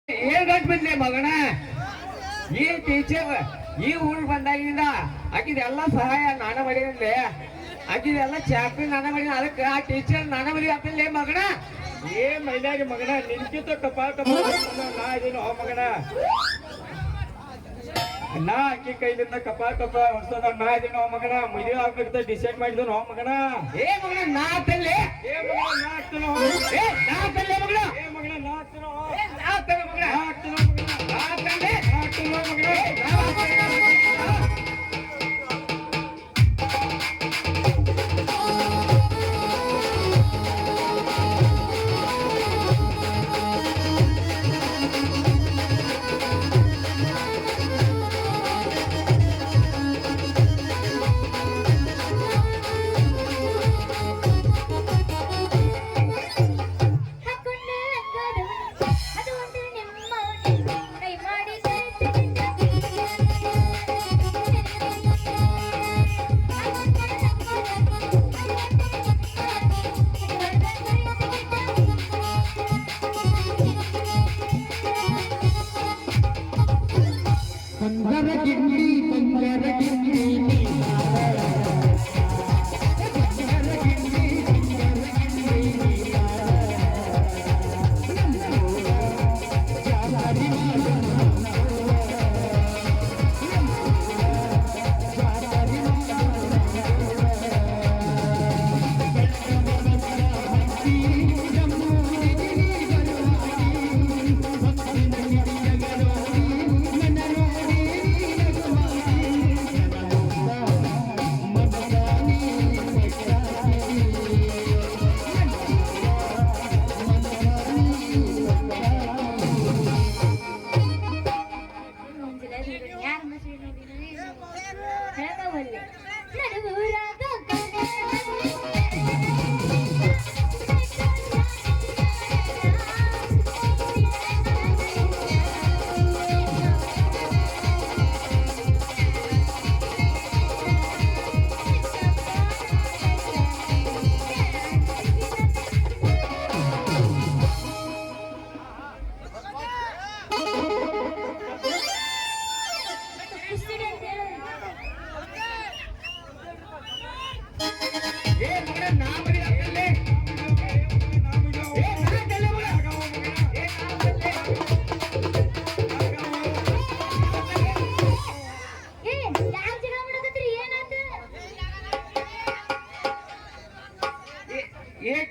ಗಂಟು ಬಿಡ್ಲಿ ಮಗನ ಈ ಟೀಚರ್ ಈ ಊರ್ ಬಂದಾಗಿಂದ ಆಕಿದೆಲ್ಲ ಸಹಾಯ ನಾನ ಮಾಡಿದ್ಲೆ ಆಕಿದೆಲ್ಲ ಚಾಪಿ ನಾನ ಮಾಡಿದ ಅದಕ್ಕೆ ಆ ಟೀಚರ್ ನಾನ ಮಾಡಿ ಆಗ್ತಿಲ್ಲ ಮಗನ ಏ ಮೈಲಾರಿ ಮಗನ ನಿನ್ಕಿಂತ ಕಪಾಳ ನಾ ಇದೀನಿ ಹೋ ಮಗನ ನಾ ಆಕಿ ಕೈಲಿಂದ ಕಪಾಳ ಹೊಡ್ಸೋದ ನಾ ಇದೀನಿ ಹೋ ಮಗನ ಮದುವೆ ಆಗ್ಬೇಕಂತ ಡಿಸೈಡ್ ಮಾಡಿದ್ರು ಹೋ ಮಗನ ಏ ಮಗನ ನಾ ಆಗ್ತಲ್ಲೇ ಏ ಮಗನ ನಾ ಆಗ್ತಾನೋ ಏ ನಾ ಆಗ್ತಲ್ಲೇ ಮಗನ ಏ ಮಗನ ನಾ ಆಗ್ತಾನೋ ನಾ ಆಗ್ತಾನೆ ಮಗನ ನಾ ಆಗ್ತಾನೋ ಮಗನ ನಾ ಆಗ್ತಾನೆ ನಾ ಆಗ್ತಾನೋ ಮಗನ ನಾ ಆಗ್ತಾನೆ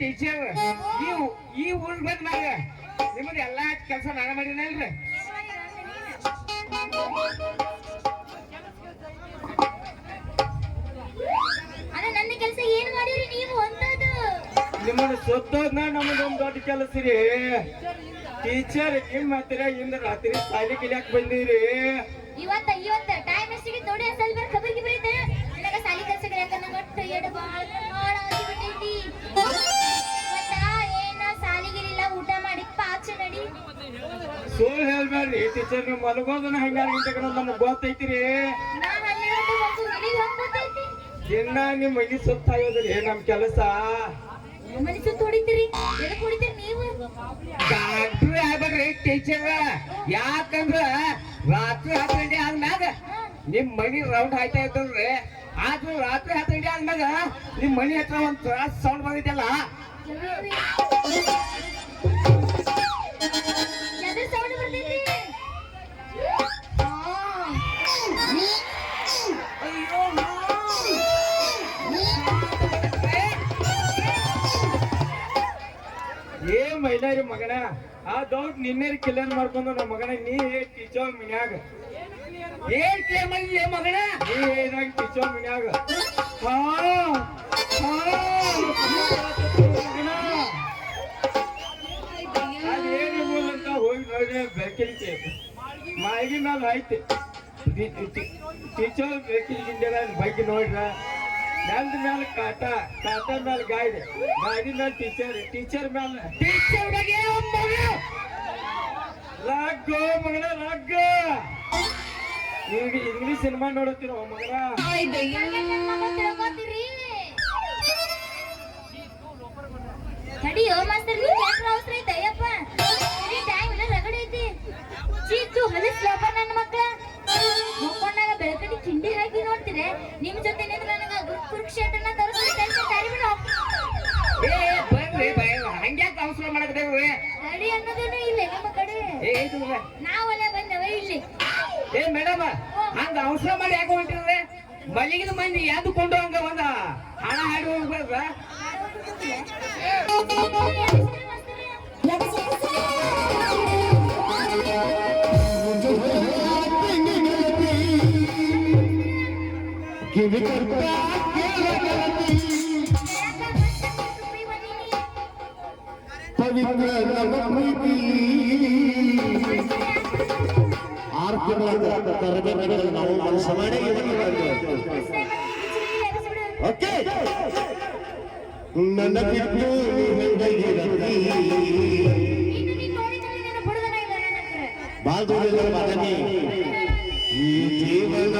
ಟೀಚರ್ ಈ ಊರ್ ಬಂದ್ಮ್ಯಾಗ ನಿಮ್ಮದು ಎಲ್ಲಾ ಕೆಲಸ ನಾನು ಮಾಡಿನಲ್ರಿ ನನ್ನ ಕೆಲಸ ಏನ್ ಮಾಡಿರಿ ನೀವು ಅಂತದ್ದು ನಿಮ್ಮನ್ನ ಸುತ್ತೋದ್ನ ನಮ್ಮದೊಂದು ದೊಡ್ಡ ಕೆಲಸ ರೀ ಟೀಚರ್ ನಿಮ್ ಹತ್ತಿರ ಇಂದ ರಾತ್ರಿ ಸಾಲಿ ಕಲಿಯಾಕ ಬಂದಿರಿ ಇವತ್ತ ಟೈಮ್ ಎಷ್ಟಿಗೆ ನೋಡಿ ಸ್ವಲ್ಪ ಖಬರ್ಗೆ ಬರೀತೆ ನನಗೆ ಸಾಲಿ ಕೆಲಸ ಕಲಿಯಾಕ ನಂಗೆ ಒಟ್ಟು ಎಡ ಬಾಳ ಆಗಿಬಿಟ್ಟೈತಿ ಏನ ಸಾಲಿಗಿರಿಲ್ಲ ಊಟ ಮಾಡಿ ಪಾಚ ನಡಿ ಸೋಲ್ ಹೇಳ್ಬೇಡ್ರಿ ಟೀಚರ್ ನೀವು ಮಲಗೋದನ್ನ 12 ಗಂಟೆಗೆ ನನಗೆ ಗೊತ್ತೈತಿರಿ ನಾ 12 ಗಂಟೆ ಬಂದು ನಿಮಗೆ ಹೆಂಗ್ ಗೊತ್ತೈತಿ ದಿನ ನಿಮ್ ಮನಿ ಸುತ್ತ ಆಗೋದ್ರಿ ನಮ್ ಕೆಲಸ ಮನಿ ಸುತ್ತ ಹೊಡಿತೀರಿ ಎದಕ್ಕೆ ಹೊಡಿತೀರಿ ನೀವು ಡಾಕ್ಟ್ರ್ ಆಗ್ಬೇಕ್ರಿ ಟೀಚರ್ ಯಾಕಂದ್ರ ರಾತ್ರಿ 10 ಗಂಟೆ ಆದ್ಮ್ಯಾಗ ನಿಮ್ ಮನಿ ರೌಂಡ್ ಆಯ್ತಾ ಇರ್ತದ್ರಿ ಆದ್ರೂ ರಾತ್ರಿ 10 ಗಂಟೆ ಆದ್ಮ್ಯಾಗ ನಿಮ್ ಮನಿ ಹತ್ರ ಒಂದ್ ತ್ರಾಸ್ ಸೌಂಡ್ ಬಂದಿದ್ದಲ್ಲ ಸೌಂಡ್ ಬರ್ತೈತಿ ಏ ಮೈಲಾರಿ ಮಗನ ಆ ದೌಡ್ ನಿನ್ನೆ ಕಿಲ್ಲರ್ ಮಾಡ್ಕೊಂಡು ನಮ್ಮ ಮಗನ ನೀ ಟೀಚರ್ ಮನ್ಯಾಗ ಏನ್ ಕ್ಲೇಮ್ ಮಾಡಿದ್ಯ ಮಗನ ನೀ ಏನಾಗಿ ಟೀಚರ್ ಮನ್ಯಾಗ ಅದೇನಿರ್ಬೋದಂತ ಹೋಗಿ ನೋಡಿದ್ರೆ ಬೆಳಕಿಲಿಕ್ಕೆ ಮಾಯಿಗೆ ಮೇಲೆ ಐತಿ ಟೀಚರ್ ಬೆಳಕಿಲಿಂದ ಬಗ್ಗೆ ನೋಡ್ರ ನಂದ ಮೇಲೆ ಕಾಟ ಮೇಲೆ ಗಾಡಿ ಮೇಲೆ ಟೀಚರ್ ಮೇಲೆ ರಾಗ್ಗೋ ಮಗನ ರಾಗ್ಗ ಇಂಗ್ಲಿಷ್ ಸಿನಿಮಾ ನೋಡುತ್ತೀರೋ ಮಗನ ತಡಿಯೋ ಮಾಸ್ತರ್ ನೀವು ಥಿಯೇಟರ್ ಅವಸರ ಐತೆ ಅಯ್ಯಪ್ಪ ಟೈಮ್ ಇಲ್ಲ ರಗಡೆ ಐತಿ ಕುರುಕ್ಷೇತ್ರನ ತೋರಿಸ್ತಾರೆ ತಾರಿ ಬಿಡು ಏ ಬರ್ರಿ ಹಂಗ್ಯಾಕೆ ಅವಸರ ಮಾಡಕತ್ತೇವ್ರಿ ಗಾಡಿ ಅನ್ನೋದೇನು ಇಲ್ಲ ನಮ್ಮ ಕಡೆ ನಾವೆಲ್ಲ ಬಂದವ ಇಲ್ಲಿ ಏ ಮೇಡಮ್ ಹಂಗ ಅವಸರ ಮಾಡಿ ಯಾಕೆ ಹೊಂಟಿರ್ರಿ ಮಲ್ಲಿಗಿನ ಮಂದಿ ಯಾದುಕೊಂಡು ಹಂಗ ಒಂದ ಹಣ ಹಾಡಿ ಹೋಗ್ಬೇಕ ಪವಿತ್ರ ನಾವು ಮನಸ್ಸು ಮಾಡಿ ಓಕೆ ನನ್ನ ಬಿಟ್ಟು ಬಾಲ್ದೂರಿನ ಮಗನೇ ಈ ಜೀವನ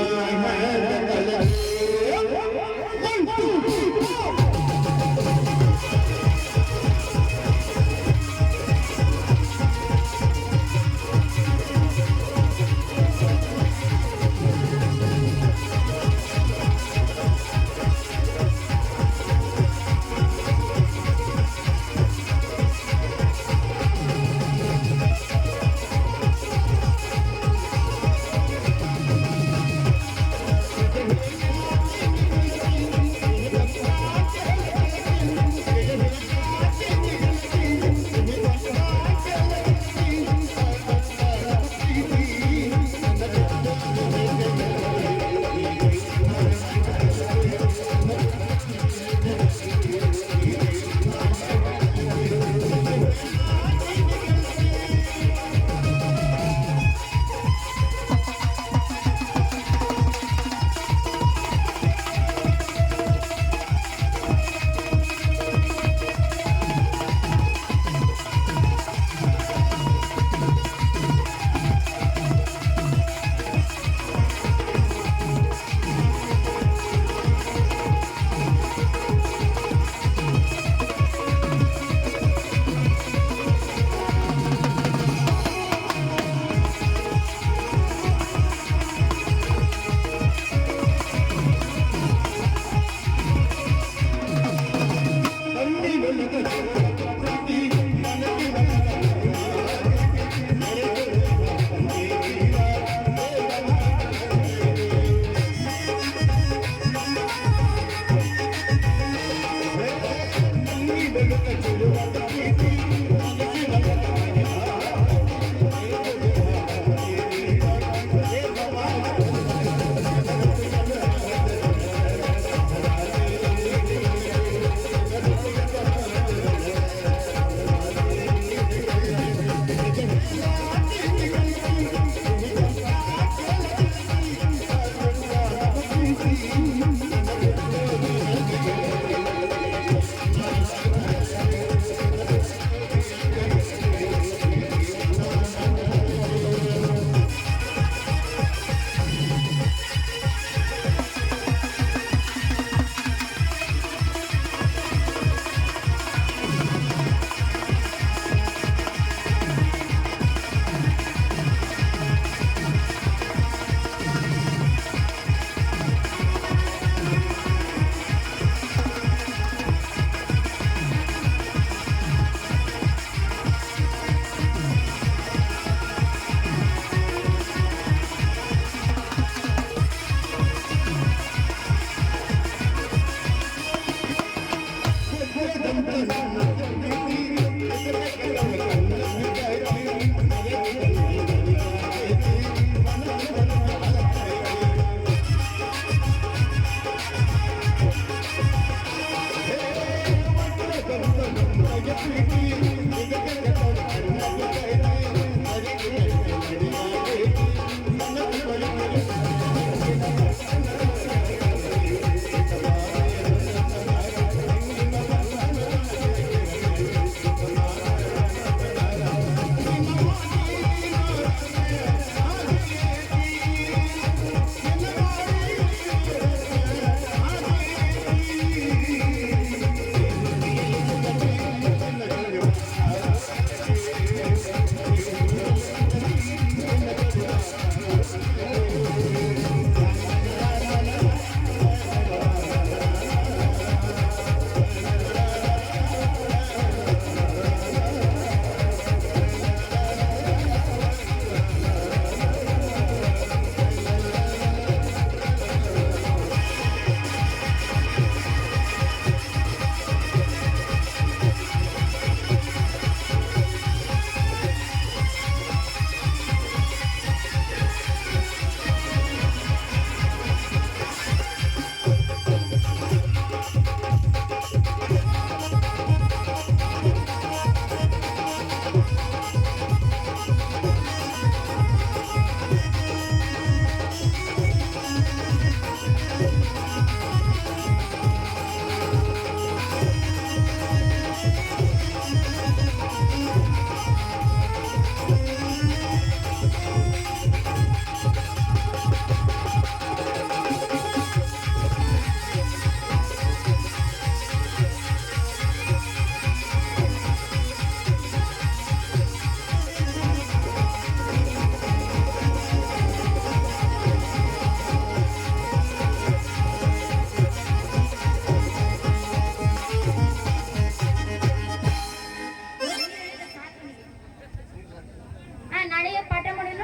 ನಾಳೆಗೆ ಪಾಠ ಮಾಡೋಣ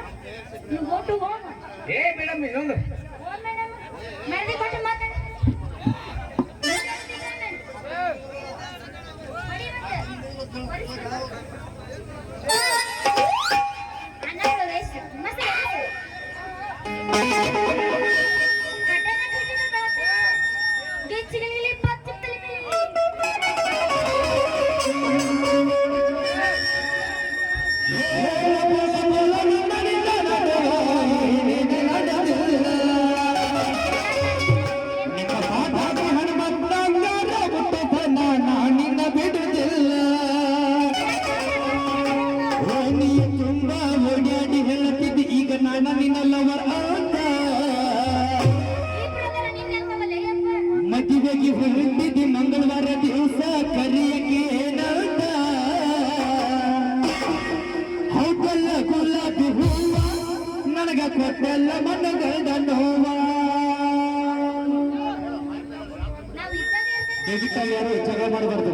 ನೀವು ಗೋ ಟು ಹೋಮ್ ಏ ಮೇಡಮ್ ಇನ್ನೊಂದು ಹೋಮ್ ಮೇಡಮ್ ಮರದಿ ಕೊಟ್ಟು ಮಾತಾಡಿ ಮದುವೆಗೆ ಹೊರಟಿದ್ದಿ ಮಂಗಳವಾರ ದಿವಸ ಕರಿಯಕ್ಕೆ ಏನಂತ ಹೌದಲ್ಲ ಗುಲಾಬಿ ಹೂವ ನನಗ ಕೊಟ್ಟಲ್ಲ ಮನಗದ ನೋವ ದಯವಿಟ್ಟು ಯಾರು ಜಗಳ ಮಾಡಬಾರ್ದು.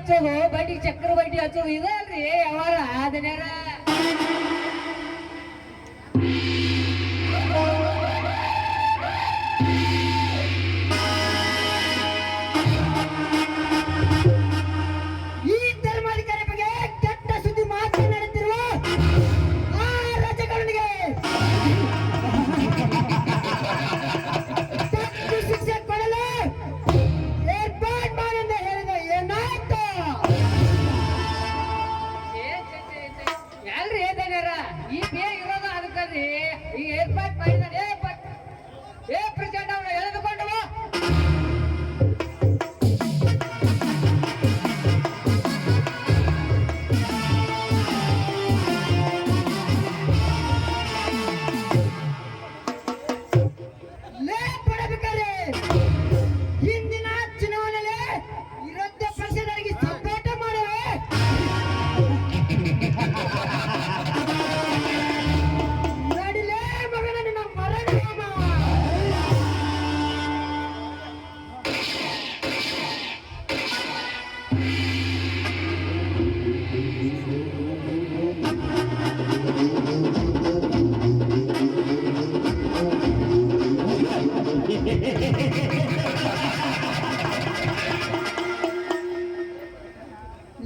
ಹಚ್ಚೋದು ಬಡ್ಡಿ ಚಕ್ರ ಬಡ್ಡಿ ಹಚ್ಚೋದು ಇದಲ್ರಿ ಯಾವಾರ ಅದನ್ಯಾರ ಈ ಧರ್ಮಾಧಿಕಾರಿ ಬಗ್ಗೆ ಕೆಟ್ಟ ಸುದ್ದಿ ಮಾತನಾಡುತ್ತಿರುವ ಆ ರಾಜಕಾರಣಿಗೆ ತಕ್ಕ ಶಿಕ್ಷೆ ಕೊಡಲು ಏರ್ಪಾಟ್ ಮಾಡೆಂದು ಹೇಳಿದ ಏನಾಯ್ತು? ಎಲ್ರಿ ಏನಾರ ಈ ಬೇ ಇರೋದು ಅದಕ್ಕಲ್ರಿ ಈ ಏರ್ಪಾಟ್ ಮಾಡಿದಾನೆ ಏ ಪ್ರೆಸಿಡೆಂಟ್ ಅವನು ಎಳೆದುಕೊಂಡು ಬಾ. ಲೇ ಪಡಬೇಕಾರೆ ಹಿಂದಿನ ಚುನಾವಣೆಯಲ್ಲಿ ವಿರೋಧ ಪಕ್ಷದವರಿಗೆ ಸಪೋರ್ಟ್ ಮಾಡುವೆ ನಡಿಲೇ ಮಗನ ನಿನ್ನ ಮರಣ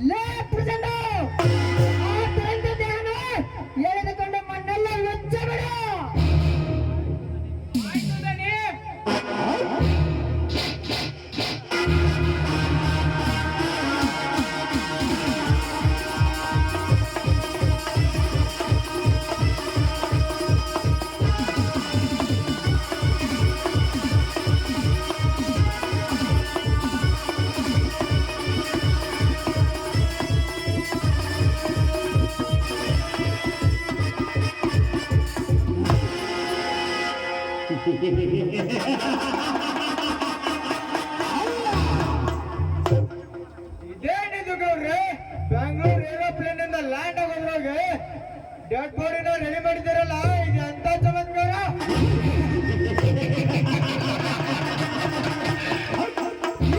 ಲೇ ಪ್ರೆಸಿಡೆಂಟ್ ಆ ದುರಂತ ದೇಹನ ಎಳೆದುಕೊಂಡು ಮಣ್ಣೆಲ್ಲ ಮುಚ್ಚಬೇಡ. ಇದೇನಿದು ಗೌಡ್ರೆ ಬೆಂಗಳೂರು ಏರೋಪ್ಲೇನ್ ಇಂದ ಲ್ಯಾಂಡ್ ಆಗೋದ್ರಾಗ ಡೆಡ್ ಬಾಡಿನ ರೆಡಿ ಮಾಡಿದಿರಲ್ಲ ಇದು ಎಂತ ಚಮತ್ಕಾರ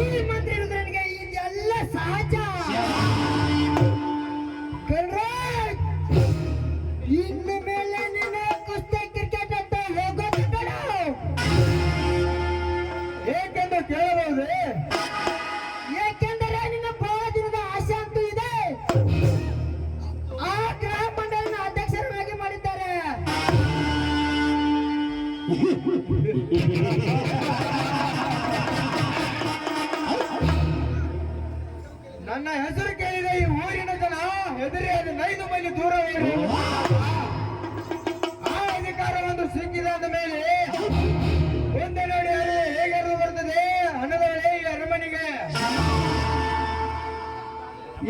ಈ ಮಂತ್ರಿ ನನಗೆ ಇದೆಲ್ಲ ಸಹಜ. ಕಣ್ರಾಜ್, ಇನ್ನು ಮೇಲೆ ನಿನ್ನ ಕುಸ್ತಿ ಕ್ರಿಕೆಟ್ ಅಂತ ಹೋಗೋದು ಬೇಡ. ಏಕೆಂದು ಕೇಳಬಹುದೇ ಏಕೆಂದರೆ ನಿನ್ನ ಬಹಳ ದಿನದ ಆಸೆ ಅಂತೂ ಇದೆ. ಆ ಗ್ರಹ ಮಂಡಳಿನ ಅಧ್ಯಕ್ಷರನ್ನಾಗಿ ಮಾಡಿದ್ದಾರೆ. ನನ್ನ ಹೆಸರು ಕೇಳಿದ ಈ ಊರಿನ ಜನ ಹೆದರಿ ಅದು 5 ಮೈಲಿ ದೂರ ಹೋಗಿ ಆ ಅಧಿಕಾರ ಒಂದು ಸಿಕ್ಕಿದ ಅಂದ ಮೇಲೆ ಮುಂದೆ ನೋಡಿ ಅದು ಹೇಗೆ ಬರ್ತದೆ ಹಣದ ಹೊಳೆ ಈ ಅರಮನೆಗೆ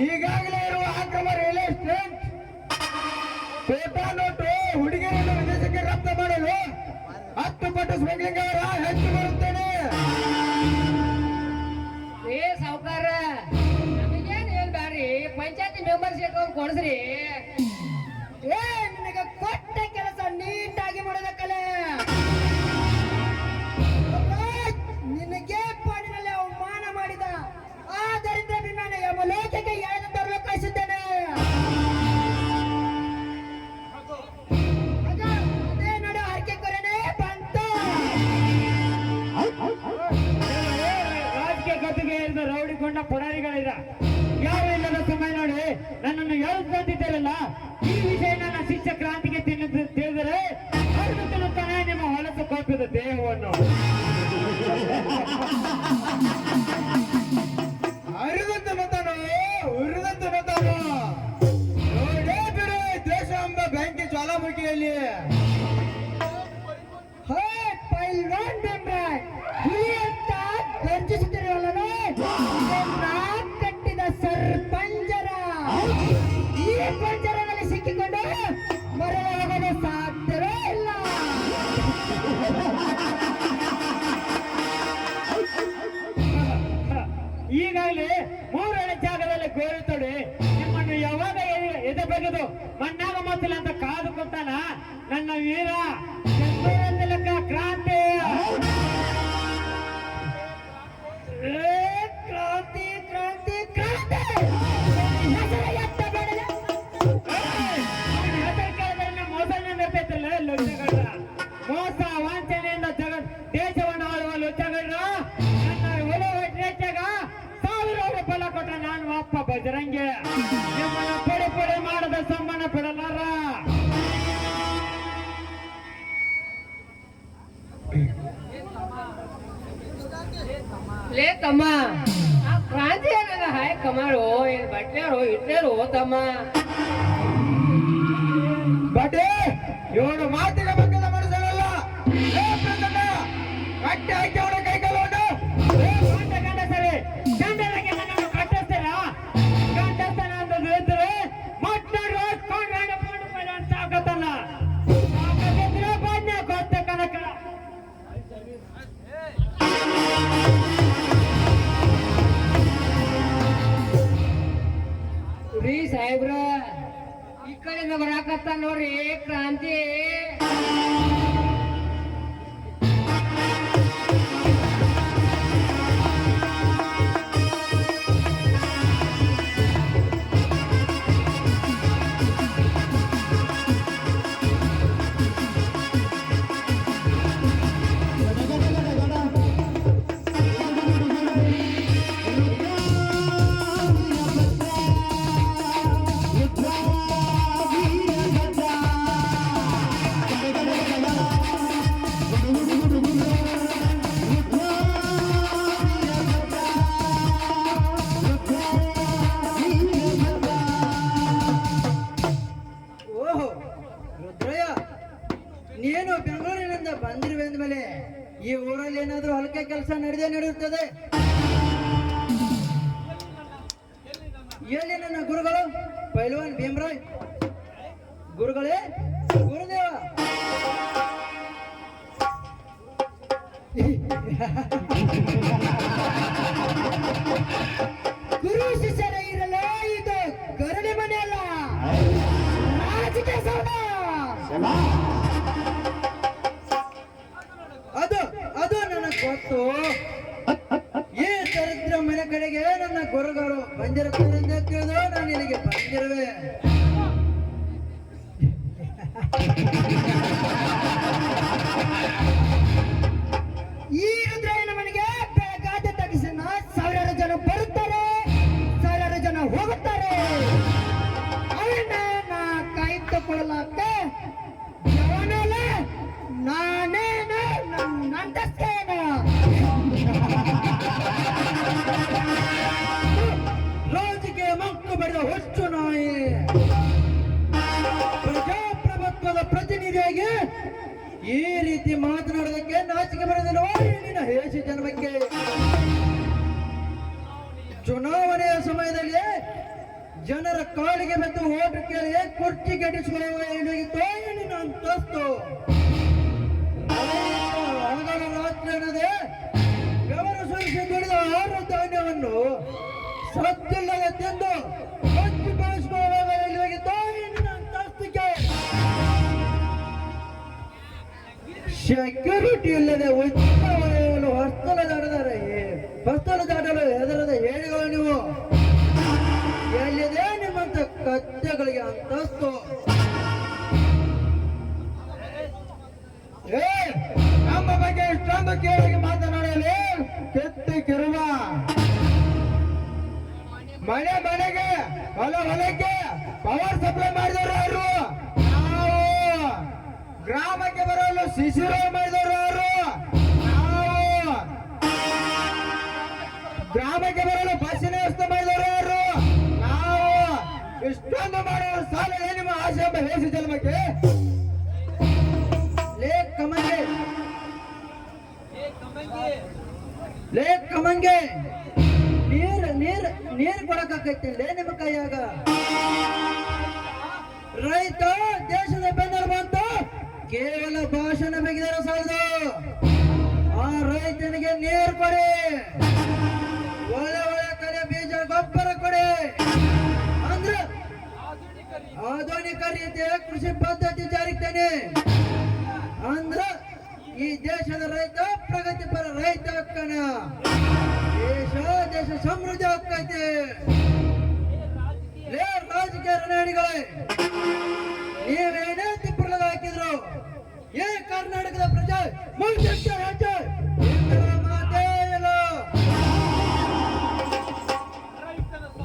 ಈಗಾಗಲೇ ಇರುವ ಅಕ್ರಮ ರಿಯಲ್ ಎಸ್ಟೇಟ್ ಕೋಟಾ ನೋಟು ಹುಡುಗಿಯರನ್ನು ವಿದೇಶಕ್ಕೆ ರಫ್ತು ಮಾಡಲು 10 ಪಟ್ಟು ಸ್ಮಗ್ಲಿಂಗ್ ಅವರ ಹೆಚ್ಚು ಬರುತ್ತೇನೆ. ಏ ಸಾವುಕಾರ ನಮಗೇನು ಹೇಳ್ಬೇಡ್ರಿ ಪಂಚಾಯತಿ ಮೆಂಬರ್ಶಿಪ್ ಕೊಡಿಸ್ರಿ. ಏ ನಿನಗೆ ಕೊಟ್ಟ ಕೆಲಸ ನೀಟಾಗಿ ಮಾಡೋದಕ್ಕಲೆ. ನಿನಗೆ ಪಾಡಿನಲ್ಲಿ ಅವಮಾನ ಮಾಡಿದ ಆದ್ದರಿಂದ ನಿನ್ನ ಯಮಲೋಕಕ್ಕೆ ಎಳೆದು ತರಲು ಕಳಿಸಿದ್ದೇನೆ. ಅದೇ ನಡು ಹರಕೆ ಕೊರೆನೇ ಬಂತು. ರಾಜಕೀಯ ಗದ್ದುಗೆ ಇರಿದ ರೌಡಿಕೊಂಡ ಪುಡಾರಿಗಳಿದ ಯಾರು ಇಲ್ಲದ ಸಮಯ ನೋಡಿ ನನ್ನನ್ನು ಹೇಳ್ತಿದ್ದೀರಲ್ಲ ಈ ವಿಷಯ ನನ್ನ ಶಿಷ್ಯ ಕ್ರಾಂತಿಗೆ ತಿಳಿದರೆ ಅರ್ಧತನ ನಿಮ್ಮ ಹೊಲಸು ಕೋಪಿದ ದೇಹವನ್ನು ಅರಿದಂತೆ ಮತನು ಉರಿದಂತೆ ಮತನು ನೋಡೇ ಬಿಡು ದೇಶ ಎಂಬ ಬೆಂಕಿ ಜ್ವಾಲಾಮುಖಿಯಲ್ಲಿ ಹೇ ಪೈಲ್ವಾನ್ ಬೆಂಬ್ರೆ, ಹುಲಿ ಅಂತ ಗರ್ಜಿಸುತ್ತಿರುವಲ್ಲವೇ ಕಟ್ಟಿದ ಸರ್ಪಂಜರ. ಈ ಪಂಜರದಲ್ಲಿ ಸಿಕ್ಕಿಕೊಂಡು ಮರಳಿ ಹೋಗಲು ಸಾಧ್ಯವೇ ಇಲ್ಲ. ಈಗಾಗಲೇ 3 ಜಾಗದಲ್ಲಿ ಗೋರಿ ತೊಡಿ ನಿಮ್ಮನ್ನು ಯಾವಾಗ ಎದೆ ಬಗೆದು ಮಣ್ಣಾಗ ಮೊತ್ತಲ ಅಂತ ಕಾದು ಕೊಟ್ಟಾನ ನನ್ನ ವೀರ ತಿಲಕ ಕ್ರಾಂತಿ. ಕ್ರಾಂತಿ ಕ್ರಾಂತಿ ಕ್ರಾಂತಿ ತಮ್ಮ ಆ ಕ್ರಾಂತಿ ಏನಾಗ ಹಾಯ್ ಕಮಾರು ಏನ್ ಬಟ್ಲಾರು ಇಟ್ಲಾರು ತಮ್ಮ ಬಟ್ಟೆ ಇವನು ಮಾತಿಗೆ ಬಂದಿಲ್ಲ ಮನಸ್ಸಲ್ಲ ಕಟ್ಟಿ ಹಾಕಿ ಅವನ ಕೈಗಲ್ಲೋಡು ಗಂಡಸರೇ ಗಂಡನಿಗೆ ನನ್ನನ್ನು ಕಟ್ಟಿಸ್ತೀರ ಗಂಡಸನ ಅಂತ ಹೇಳಿದ್ರೆ ಮತ್ತೆ ರಾಜ್ಕೊಂಡು ಅಂತ ಆಗತ್ತಲ್ಲ ಬಣ್ಣ ಗೊತ್ತ ಕನಕ ರೀ ಸಾಹೇಬ್ರ ಈ ಕಡೆಯಿಂದ ಬರಾಕತ್ತ ನೋಡ್ರಿ ಕ್ರಾಂತಿ ಓಹೋ ರುದ್ರಯ್ಯ, ನೀನು ಬೆಂಗಳೂರಿನಿಂದ ಬಂದಿರುವೆ ಅಂದ್ಮೇಲೆ ಈ ಊರಲ್ಲಿ ಏನಾದ್ರೂ ಹಲಕೆ ಕೆಲಸ ನಡೆಯುತ್ತದೆ. ಎಲ್ಲಿ ನನ್ನ ಗುರುಗಳು ಪೈಲ್ವಾನ್ ಭೀಮರಾಯ್ ಗುರುಗಳೇ ಗುರುದೇವ ಗುರು ಶಿಷ್ಯರ ಇರಲ್ಲ, ಇದು ಗರಡಿ ಮನೆ ಅಲ್ಲ, ರಾಜಕೀಯ ಸೌಧ. ಅದು ನನಗೆ ಗೊತ್ತು. ಈ ದರಿದ್ರ ಮನೆ ಕಡೆಗೆ ನನ್ನ ಗುರುಗಳು ಬಂದಿರುತ್ತಾರೆ ಅಂತ ತಿಳಿದು ನಾನು ಇಲ್ಲಿಗೆ ಬಂದಿರುವೆ. ಈ ರುದ್ರಯ್ಯನ ಮನೆಗೆ ಬೆಳಗಾದ ತಕ್ಷಣ ಸಾವಿರಾರು ಜನ ಬರುತ್ತಾರೆ, ಸಾವಿರಾರು ಜನ ಹೋಗುತ್ತಾರೆ. ಅವನ್ನ ನಾ ಕಾಯ್ದುಕೊಳ್ಳಲಾಕ ಜವನಲ್ಲ, ನಾನೇನ ನಂತಸ್ತೇನ. ರಾಜಕೀಯ ಮಕ್ಕಳು ಬರೆದ ಹುಚ್ಚು ನಾಯಿ, ಪ್ರಜಾಪ್ರಭುತ್ವದ ಪ್ರತಿನಿಧಿಯಾಗಿ ಈ ರೀತಿ ಮಾತನಾಡೋದಕ್ಕೆ ನಾಚಿಕೆ ಬರೋದಿಲ್ಲ ನಿನ್ನ ಹೇಸಿ ಜನ್ಮಕ್ಕೆ. ಚುನಾವಣೆಯ ಸಮಯದಲ್ಲಿ ಜನರ ಕಾಲಿಗೆ ಬೆತ್ತು ಓಟು ಕೇಳಿ ಕುರ್ಚಿ ಕೆಡಿಸಿಕೊಳ್ಳುವ ನಿನ್ನ ಅಂತಸ್ತು. ಹಣಗಳ ರಾತ್ರಿ ಅನ್ನದೆ ಬೆವರು ಸುರಿಸಿ ದುಡಿದ ಆಹಾರ ಧಾನ್ಯವನ್ನು ಸತ್ತಿಲ್ಲದೆ ತಿಂದು ಹಚ್ಚಿ ಬಳಸಿಕೊಳ್ಳುವ ನಿನ್ನ ಅಂತಸ್ತಿಗೆ. ಸೆಕ್ಯೂರಿಟಿ ಇಲ್ಲದೆ ಉಚಿತ ವಲಯವನ್ನು ಹೊಸ್ತಲ ದಾಟಲು ಹೆದರದ ಹೇಳಿಗಳು ನೀವು. ಎಲ್ಲಿದೆ ನಿಮ್ಮಂತ ಕತ್ತೆಗಳಿಗೆ ಅಂತಸ್ತು? ನಮ್ಮ ಬಗ್ಗೆ ಇಷ್ಟೊಂದು ಕೇಳಿಗೆ ಮಾತನಾಡಲಿ ಕೆತ್ತಿ ಕಿರುವ. ಮನೆ ಮನೆಗೆ ಹೊಲಕ್ಕೆ ಪವರ್ ಸಪ್ಲೈ ಮಾಡಿದವರು ಯಾರು? ನಾವು. ಗ್ರಾಮಕ್ಕೆ ಬರಲು ಶಿಶಿರ ಮಾಡಿದವರು ಯಾರು? ನಾವು. ಗ್ರಾಮಕ್ಕೆ ಬರಲು ಬಸ್ಸಿನ ವ್ಯವಸ್ಥೆ ಮಾಡಿದವರು ಯಾರು? ನಾವು. ಇಷ್ಟೊಂದು ಮಾಡುವ ಸಾಲ ನಿಮ್ಮ ಆಶೆ ಎಂಬ ಹೇಸಿ ಜನ್ಮಕ್ಕೆ. ಲೇ ಕಮಂಗೆ ನೀರು ಕೊಡಕ್ಕಾಕೈತಿಲ್ಲ ನಿಮ್ಮ ಕೈಯಾಗ. ರೈತ ದೇಶದ ಬೆನ್ನೆಲುಬು ಅಂತ ಕೇವಲ ಭಾಷಣ ಬೇಕಿದರೆ ಸಾಲದು. ಆ ರೈತನಿಗೆ ನೀರು ಕೊಡಿ, ಒಳ್ಳೆ ಕಲೆ ಬೀಜ ಗೊಬ್ಬರ ಕೊಡಿ. ಅಂದ್ರೆ ಆಧುನಿಕ ರೀತಿಯ ಕೃಷಿ ಪದ್ಧತಿ ಜಾರಿಗೆ ಅಂದ್ರ ಈ ದೇಶದ ರೈತ ಪ್ರಗತಿಪರ ರೈತ ಅಕ್ಕನ ದೇಶ ಸಮೃದ್ಧಿ ಆಗ್ತೈತಿ. ರಾಜಕೀಯ ರಣಾಣಿಗಳೇ, ನೀವೇನೇ ತಿಪ್ಪರ್ಲಾಗ ಹಾಕಿದ್ರು ಏ ಕರ್ನಾಟಕದ ಪ್ರಜೆ ಮಾತೇ ಇಲ್ಲ.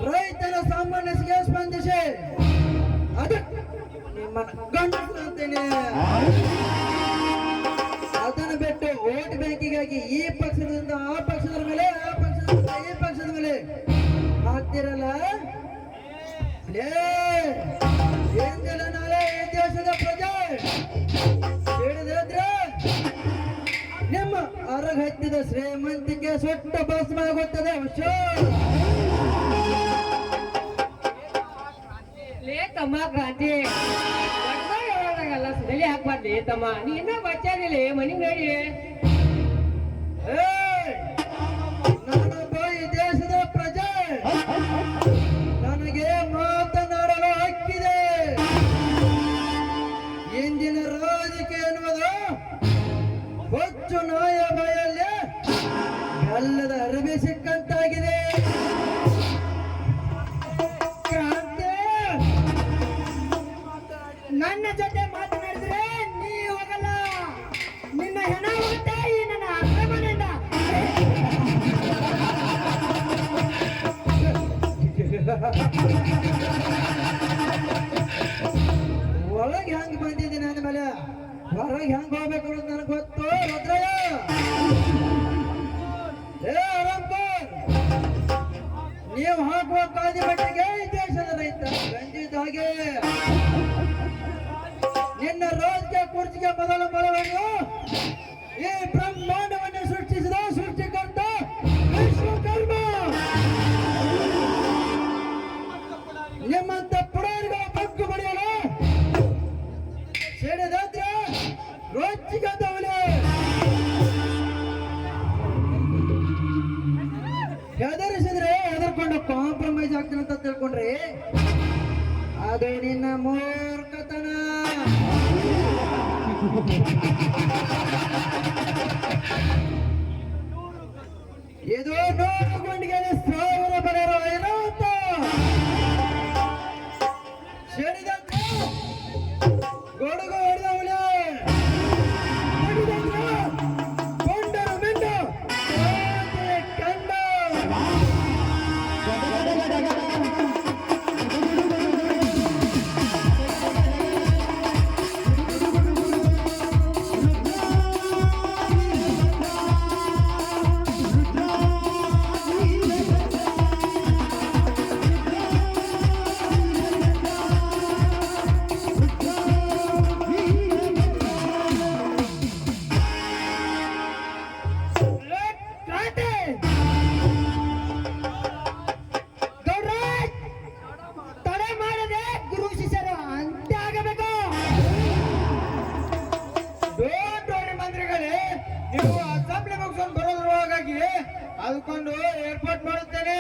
ರೈತರ ಸಾಮಾನ್ಯತೆಗೆ ಸ್ಪಂದಿಸಿ ಅದಕ್ಕೆ ನಿಮ್ಮನ್ನ ಗಂಡಸರು ಅಂತೇನೆ. ಅದನ್ನು ಬಿಟ್ಟು ವೋಟ್ ಬ್ಯಾಂಕಿಗಾಗಿ ಈ ಪಕ್ಷದಿಂದ ಆ ಪಕ್ಷದ ಮೇಲೆ ಆ ಪಕ್ಷದ ಅಂತೀರಲ್ಲ ಲೇ ಎಂದಿನ ನಾಳೆ ಈ ದೇಶದ ಪ್ರಜೆ ಹೇಳಿದ್ರೆ ನಿಮ್ಮ ಅರಗ ಹತ್ತಿದ ಶ್ರೀಮಂತಿಕೆ ಸುಟ್ಟ ಭಸ್ಮ ಆಗುತ್ತದೆ ಹುಷಾರ್. ಲೇ ತಮ್ಮ ಕ್ರಾಂತಿ ಎಲ್ಲ ಸದಲಿ ಹಾಕ್ಬಾರ್ದು ತಮ್ಮ ನೀ ಇನ್ನ ಬಚ್ಚಾದಿಲ್ಲ ಮನಿ ನೋಡಿ ನಾನೊಬ್ಬ ಈ ದೇಶದ ಪ್ರಜೆ, ನನಗೆ ಮಾತನಾಡಲು ಹಕ್ಕಿದೆ. ಇಂದಿನ ರಾಜಕೀಯ ಎನ್ನುವುದು ಹೊಚ್ಚು ನಾಯ ಬಾಯಲ್ಲಿ ಬೆಲ್ಲದ ಅರಬಿ ಸಿಕ್ಕಂತಾಗಿದೆ. ಕ್ರಾಂತಿ, ನನ್ನ ಜೊತೆ ಮಾತನಾಡಿದ್ರೆ ನೀ ಹೋಗಲ್ಲ, ನಿನ್ನ ಹೆಣ ಹೋಗುತ್ತೆ ಈ ನನ್ನ ಆಕ್ರಮಣೆಯಿಂದ. ಒಳಗೆ ಹೆಂಗ್ ಬಂದಿದ್ದೀನಿ ಅಂದ್ಮೇಲೆ ಹೊರಗೆ ಹೆಂಗ್ ಹೋಗ್ಬೇಕು ಅನ್ನೋದು ನನಗೆ ಗೊತ್ತು. ರುದ್ರಯ್ಯ, ಏ ಅರಂಪರ್, ನೀವು ಹಾಕುವ ಕಾದಿ ಮಟ್ಟಿಗೆ ಈ ದೇಶದ ರೈತ ಗಂಜಿದ ಹಾಗೆ ನಿನ್ನ ರಾಜ್ಯ ಕುರ್ಚಿಗೆ ಮೊದಲ ಬಲವನ್ನು ಈ ಬ್ರಹ್ಮಾಂಡವನ್ನು ಸೃಷ್ಟಿಸಿದ ಸೃಷ್ಟಿಕರ್ತ ವಿಶ್ವಕರ್ಮ. ನಿಮ್ಮಂತ ಪುಡಾರಿಗಳ ಬಗ್ಗು ಬಡಿಯಲು ಸೇಡಿದಾದ್ರೆ ರೋಚಿಗದವಳೆ ಹೆದರಿಸಿದ್ರೆ ಹೆದರ್ಕೊಂಡು ಕಾಂಪ್ರಮೈಸ್ ಆಗ್ತೀನಿ ಅಂತ ತಿಳ್ಕೊಂಡ್ರಿ ಅದು ನಿನ್ನ ಮೂರ್ಖತನ. ಇದು 100 ಗುಂಡಿಗೆ 1000 ಬರೆಯೋ ಏನೋ ಅಂತ ಸೇಡಿದಂತೆ ಗೊಡುಗು ಹೊಡೆದವಳೆ ಕೊಂಡರು ಮಿಂಡು ಕಂಡ. ತಡೆ ಮಾಡದೆ ಗುರು ಶಿಷ್ಯರು ಅಂತ ಆಗಬೇಕು. ಮಂತ್ರಿಗಳೇ, ನೀವು ಅಸೆಂಬ್ಲಿ ಮುಗಿಸ್ಕೊಂಡು ಬರೋದ್ರೊಳಗಾಗಿ ಅದಕ್ಕೊಂದು ಏರ್ಪಾಟ್ ಮಾಡುತ್ತೇನೆ.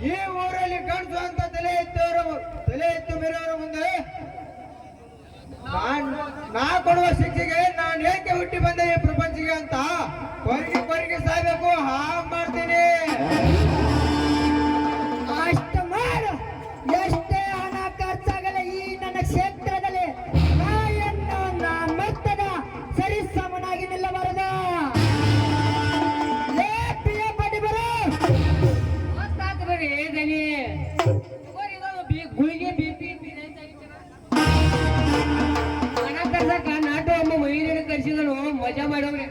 ಈ ಊರಲ್ಲಿ ಕಾಣಿಸುವಂತ ತಲೆ ಎತ್ತು ಬೇರೆಯವರ ಮುಂದೆ ನಾ ಕೊಡುವ ಶಿಕ್ಷೆಗೆ ನಾನು ಏಕೆ ಹುಟ್ಟಿ ಬಂದೆ ಈ ಪ್ರಪಂಚಕ್ಕೆ ಅಂತ ಕೊರಗಿ ಸಾಯ್ಬೇಕು ಹಾಗೆ ಮಾಡ್ತೀನಿ. ಅಷ್ಟು ಮಾಡು. ಎಷ್ಟೇ ಹಣ ಖರ್ಚಾಗಲಿ ಈ ನನ್ನ ಕ್ಷೇತ್ರದಲ್ಲಿ ನಾಯನ್ನು ನಾ ಮೆತ್ತದ ಸರಿಸಮನಾಗಿ ನಿಲ್ಲಬಾರದು. ಪಟ್ಟಿ ಬರು ಬರ್ರಿ ದನಿ ಗುಳಿಗೆ ಬಿಪಿ ಹಣ ತರ್ಸಕ ನಾಟು ಅಮ್ಮ ಮಹಿಳೆಯನ್ನು ಕರ್ಸಿದನು ಮಜಾ ಮಾಡೋವ್ರೆ.